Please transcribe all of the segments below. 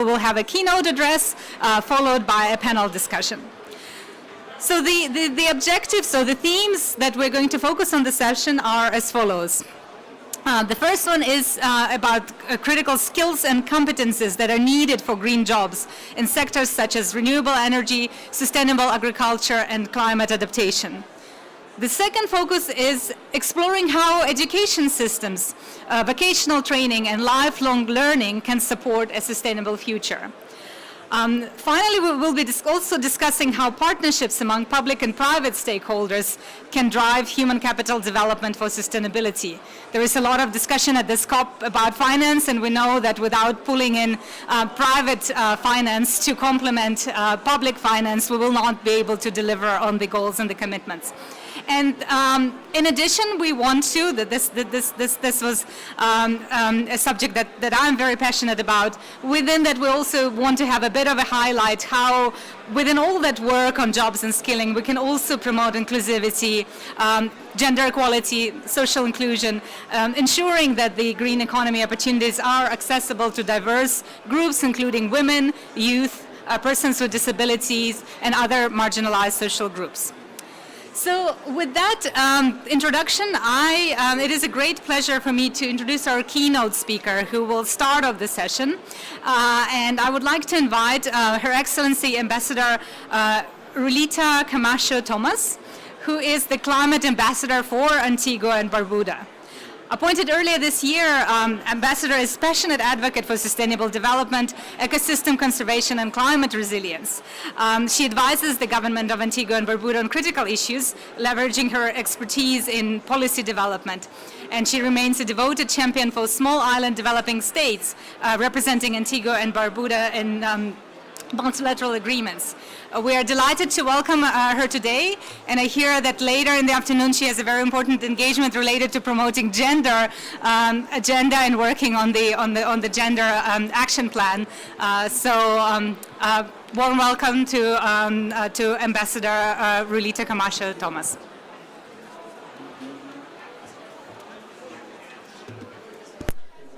We'll have a keynote address followed by a panel discussion. So the objectives, so the themes that we're going to focus on this session are as follows. The first one is about critical skills and competences that are needed for green jobs in sectors such as renewable energy, sustainable agriculture, and climate adaptation. The second focus is exploring how education systems, vocational training, and lifelong learning can support a sustainable future. Finally, we will be also discussing how partnerships among public and private stakeholders can drive human capital development for sustainability. There is a lot of discussion at this COP about finance, and we know that without pulling in private finance to complement public finance, we will not be able to deliver on the goals and the commitments. And in addition, we want to, this was a subject that I'm very passionate about. Within that, we also want to have a bit of a highlight how within all that work on jobs and skilling, we can also promote inclusivity, gender equality, social inclusion, ensuring that the green economy opportunities are accessible to diverse groups, including women, youth, persons with disabilities, and other marginalized social groups. So with that introduction, it is a great pleasure for me to introduce our keynote speaker who will start off the session. And I would like to invite Her Excellency Ambassador Rulita Camacho Thomas, who is the Climate Ambassador for Antigua and Barbuda. Appointed earlier this year, Ambassador is passionate advocate for sustainable development, ecosystem conservation, and climate resilience. She advises the government of Antigua and Barbuda on critical issues, leveraging her expertise in policy development. And she remains a devoted champion for small island developing states, representing Antigua and Barbuda in multilateral agreements. We are delighted to welcome her today, and I hear that later in the afternoon she has a very important engagement related to promoting gender agenda and working on the gender action plan. Warm welcome to Ambassador Rulita Camacho Thomas.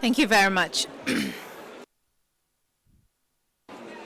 Thank you very much.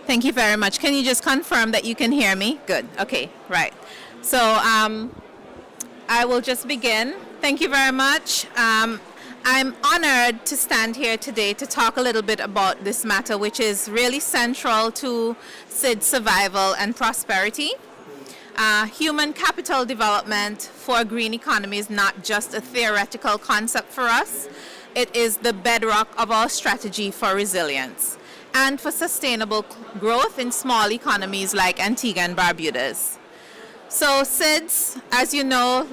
Thank you very much. Can you just confirm that you can hear me? Good. Okay, right. So I will just begin. Thank you very much. I'm honored to stand here today to talk a little bit about this matter, which is really central to SID's survival and prosperity. Human capital development for a green economy is not just a theoretical concept for us. It is the bedrock of our strategy for resilience and for sustainable growth in small economies like Antigua and Barbuda. So SIDS, as you know,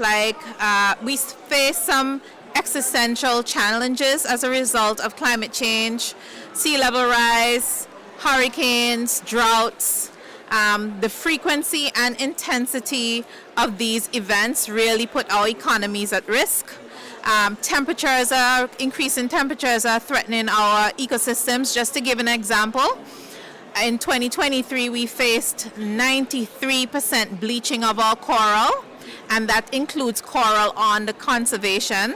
we face some existential challenges as a result of climate change, sea level rise, hurricanes, droughts. The frequency and intensity of these events really put our economies at risk. Increasing temperatures are threatening our ecosystems. Just to give an example, in 2023 we faced 93% bleaching of our coral, and that includes coral on the conservation.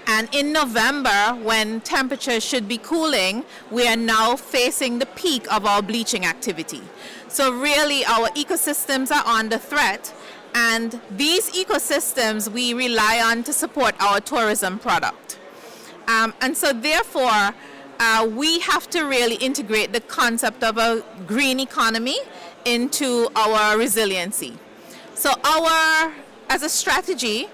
And in November, when temperatures should be cooling, we are now facing the peak of our bleaching activity. So really our ecosystems are under threat. And these ecosystems we rely on to support our tourism product. And so therefore, we have to really integrate the concept of a green economy into our resiliency. So as a strategy,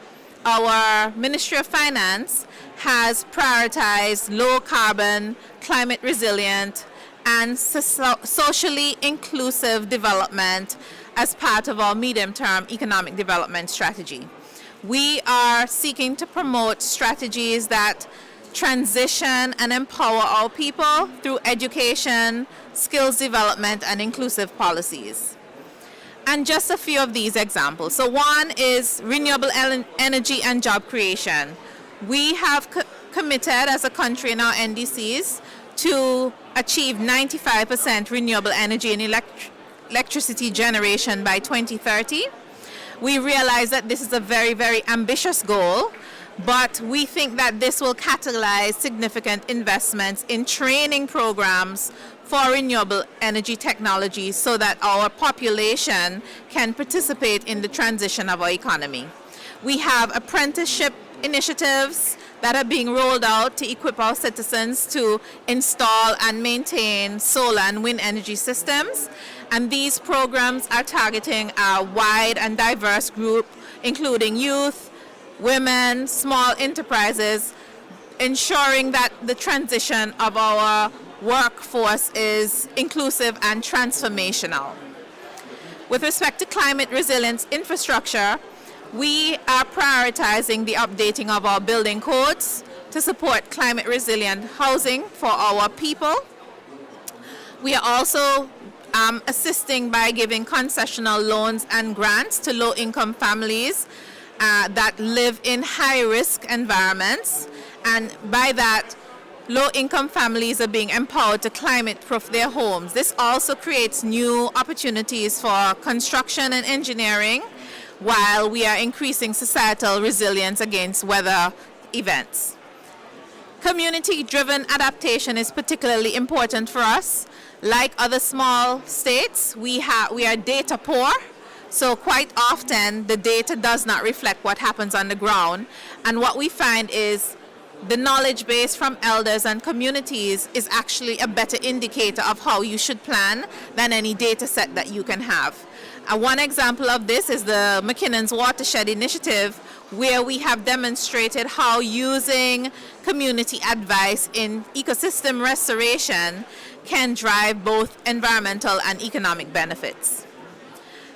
our Ministry of Finance has prioritized low carbon, climate resilient, and socially inclusive development as part of our medium-term economic development strategy. We are seeking to promote strategies that transition and empower our people through education, skills development, and inclusive policies. And just a few of these examples. So one is renewable energy and job creation. We have committed as a country in our NDCs to achieve 95% renewable energy and electricity generation by 2030. We realize that this is a very, very ambitious goal, but we think that this will catalyze significant investments in training programs for renewable energy technologies so that our population can participate in the transition of our economy. We have apprenticeship initiatives that are being rolled out to equip our citizens to install and maintain solar and wind energy systems. And these programs are targeting a wide and diverse group, including youth, women, small enterprises, ensuring that the transition of our workforce is inclusive and transformational. With respect to climate resilience infrastructure, we are prioritizing the updating of our building codes to support climate resilient housing for our people. We are also assisting by giving concessional loans and grants to low-income families that live in high-risk environments, and by that, low-income families are being empowered to climate-proof their homes. This also creates new opportunities for construction and engineering, while we are increasing societal resilience against weather events. Community-driven adaptation is particularly important for us. Like other small states, we are data poor, so quite often the data does not reflect what happens on the ground. And what we find is the knowledge base from elders and communities is actually a better indicator of how you should plan than any data set that you can have. One example of this is the McKinnon's Watershed Initiative, where we have demonstrated how using community advice in ecosystem restoration can drive both environmental and economic benefits.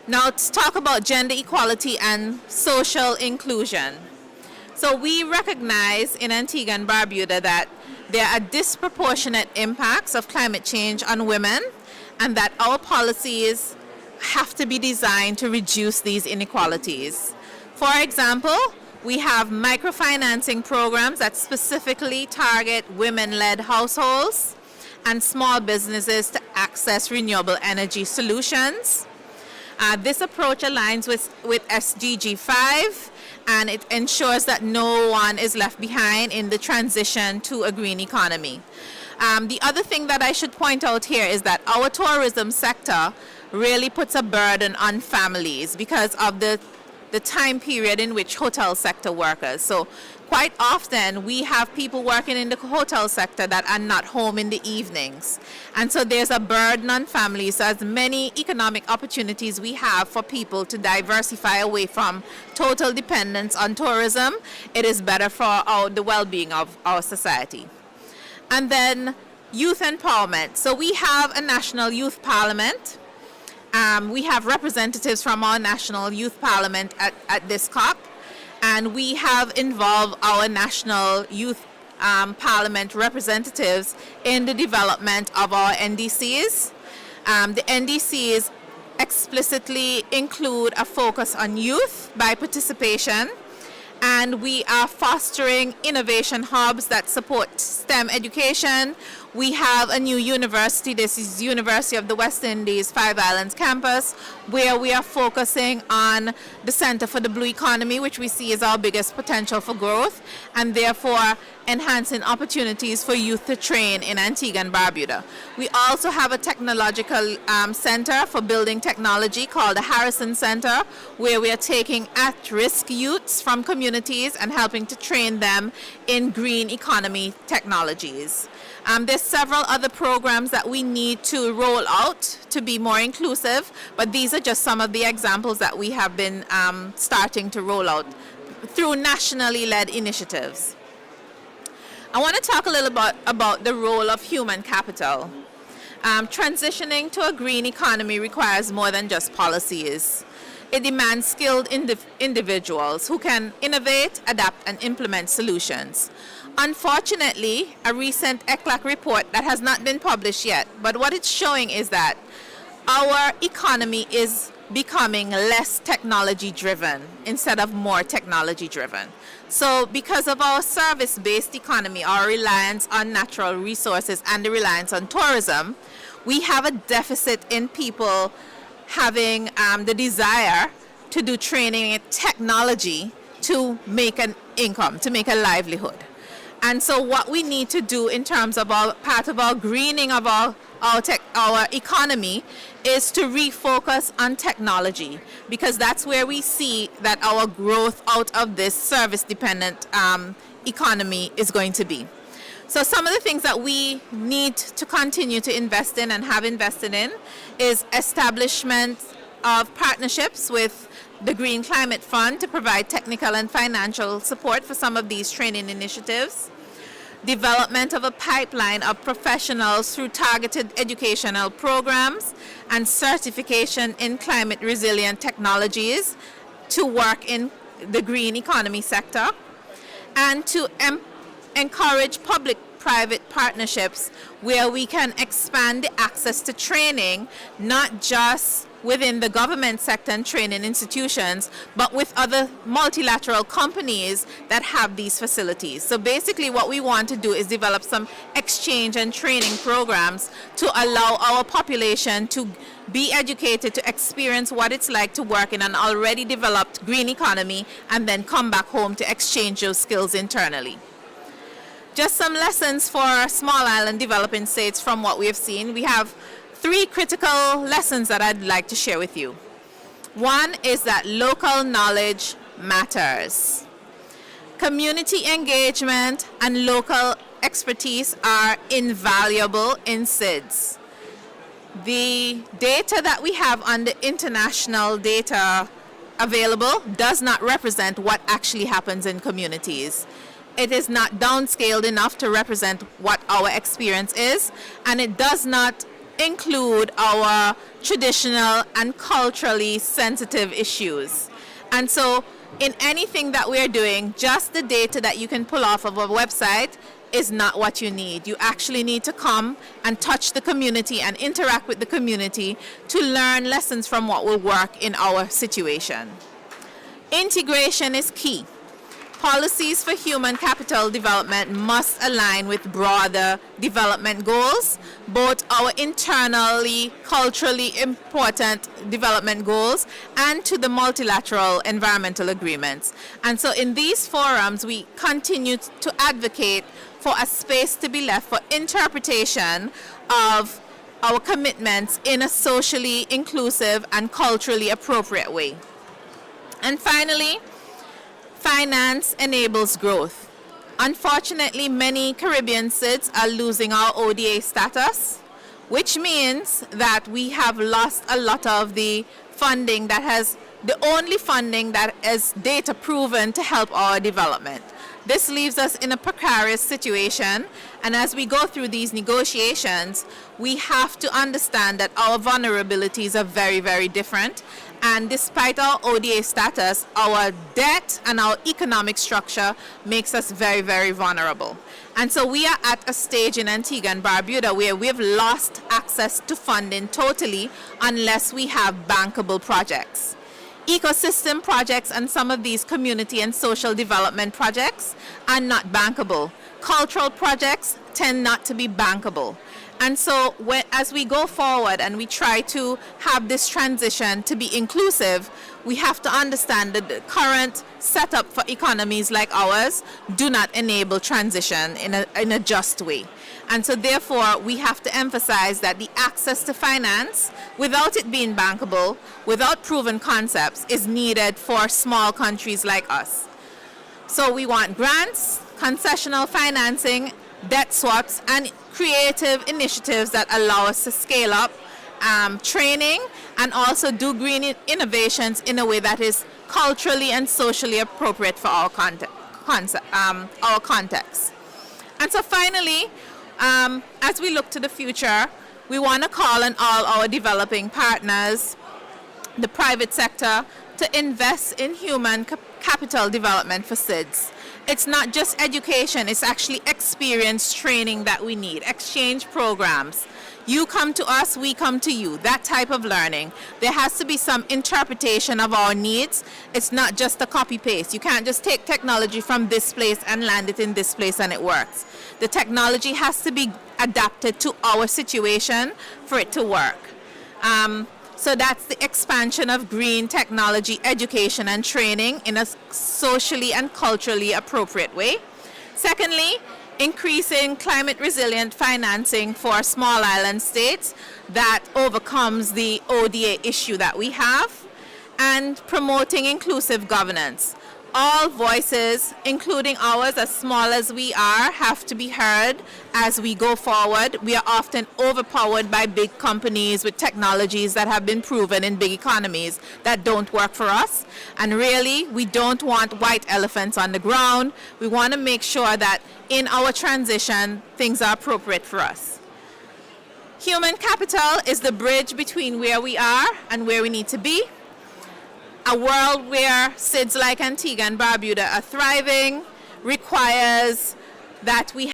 Now let's talk about gender equality and social inclusion. So we recognize in Antigua and Barbuda that there are disproportionate impacts of climate change on women, and that our policies have to be designed to reduce these inequalities. For example, we have microfinancing programs that specifically target women-led households and small businesses to access renewable energy solutions. This approach aligns with SDG 5, and it ensures that no one is left behind in the transition to a green economy. The other thing that I should point out here is that our tourism sector really puts a burden on families because of the time period in which hotel sector workers. So quite often we have people working in the hotel sector that are not home in the evenings. And so there's a burden on families. So as many economic opportunities we have for people to diversify away from total dependence on tourism, it is better for the well-being of our society. And then youth empowerment. So we have a national youth parliament. We have representatives from our national youth parliament at this COP, and we have involved our national youth parliament representatives in the development of our NDCs. The NDCs explicitly include a focus on youth by participation, and we are fostering innovation hubs that support STEM education. We have a new university, this is University of the West Indies, Five Islands campus, where we are focusing on the Center for the Blue Economy, which we see as our biggest potential for growth, and therefore enhancing opportunities for youth to train in Antigua and Barbuda. We also have a technological center for building technology called the Harrison Center, where we are taking at-risk youths from communities and helping to train them in green economy technologies. There's several other programs that we need to roll out to be more inclusive, but these are just some of the examples that we have been starting to roll out through nationally led initiatives. I want to talk a little bit about the role of human capital. Transitioning to a green economy requires more than just policies. It demands skilled individuals who can innovate, adapt, and implement solutions. Unfortunately, a recent ECLAC report that has not been published yet, but what it's showing is that our economy is becoming less technology-driven instead of more technology-driven. So because of our service-based economy, our reliance on natural resources and the reliance on tourism, we have a deficit in people having the desire to do training in technology to make an income, to make a livelihood. And so what we need to do in terms of our part of our greening of our economy is to refocus on technology, because that's where we see that our growth out of this service dependent economy is going to be. So some of the things that we need to continue to invest in and have invested in is establishment of partnerships with the Green Climate Fund to provide technical and financial support for some of these training initiatives, development of a pipeline of professionals through targeted educational programs and certification in climate resilient technologies to work in the green economy sector, and to encourage public-private partnerships where we can expand the access to training, not just within the government sector and training institutions, but with other multilateral companies that have these facilities. So basically what we want to do is develop some exchange and training programs to allow our population to be educated, to experience what it's like to work in an already developed green economy, and then come back home to exchange those skills internally. Just some lessons for small island developing states from what we have seen. We have 3 critical lessons that I'd like to share with you. One is that local knowledge matters. Community engagement and local expertise are invaluable in SIDS. The data that we have on the international data available does not represent what actually happens in communities. It is not downscaled enough to represent what our experience is, and it does not include our traditional and culturally sensitive issues. And so in anything that we're doing, just the data that you can pull off of a website is not what you need. You actually need to come and touch the community and interact with the community to learn lessons from what will work in our situation. Integration is key. Policies for human capital development must align with broader development goals, both our internally, culturally important development goals and to the multilateral environmental agreements. And so in these forums, we continue to advocate for a space to be left for interpretation of our commitments in a socially inclusive and culturally appropriate way. And finally, finance enables growth. Unfortunately, many Caribbean SIDS are losing our ODA status, which means that we have lost a lot of the funding the only funding that is data proven to help our development. This leaves us in a precarious situation, and as we go through these negotiations, we have to understand that our vulnerabilities are very, very different. And despite our ODA status, our debt and our economic structure makes us very, very vulnerable. And so we are at a stage in Antigua and Barbuda where we've lost access to funding totally unless we have bankable projects. Ecosystem projects and some of these community and social development projects are not bankable. Cultural projects tend not to be bankable. And so as we go forward and we try to have this transition to be inclusive, we have to understand that the current setup for economies like ours do not enable transition in a just way. And so therefore, we have to emphasize that the access to finance, without it being bankable, without proven concepts, is needed for small countries like us. So we want grants, concessional financing, debt swaps, and creative initiatives that allow us to scale up training and also do green innovations in a way that is culturally and socially appropriate for our context. And so finally, as we look to the future, we want to call on all our developing partners, the private sector, to invest in human capital development for SIDS. It's not just education, it's actually experience training that we need, exchange programs. You come to us, we come to you, that type of learning. There has to be some interpretation of our needs. It's not just a copy paste. You can't just take technology from this place and land it in this place and it works. The technology has to be adapted to our situation for it to work. So that's the expansion of green technology education and training in a socially and culturally appropriate way. Secondly, increasing climate resilient financing for small island states that overcomes the ODA issue that we have, and promoting inclusive governance. All voices, including ours, as small as we are, have to be heard as we go forward. We are often overpowered by big companies with technologies that have been proven in big economies that don't work for us. And really, we don't want white elephants on the ground. We want to make sure that in our transition, things are appropriate for us. Human capital is the bridge between where we are and where we need to be. A world where SIDS like Antigua and Barbuda are thriving requires that we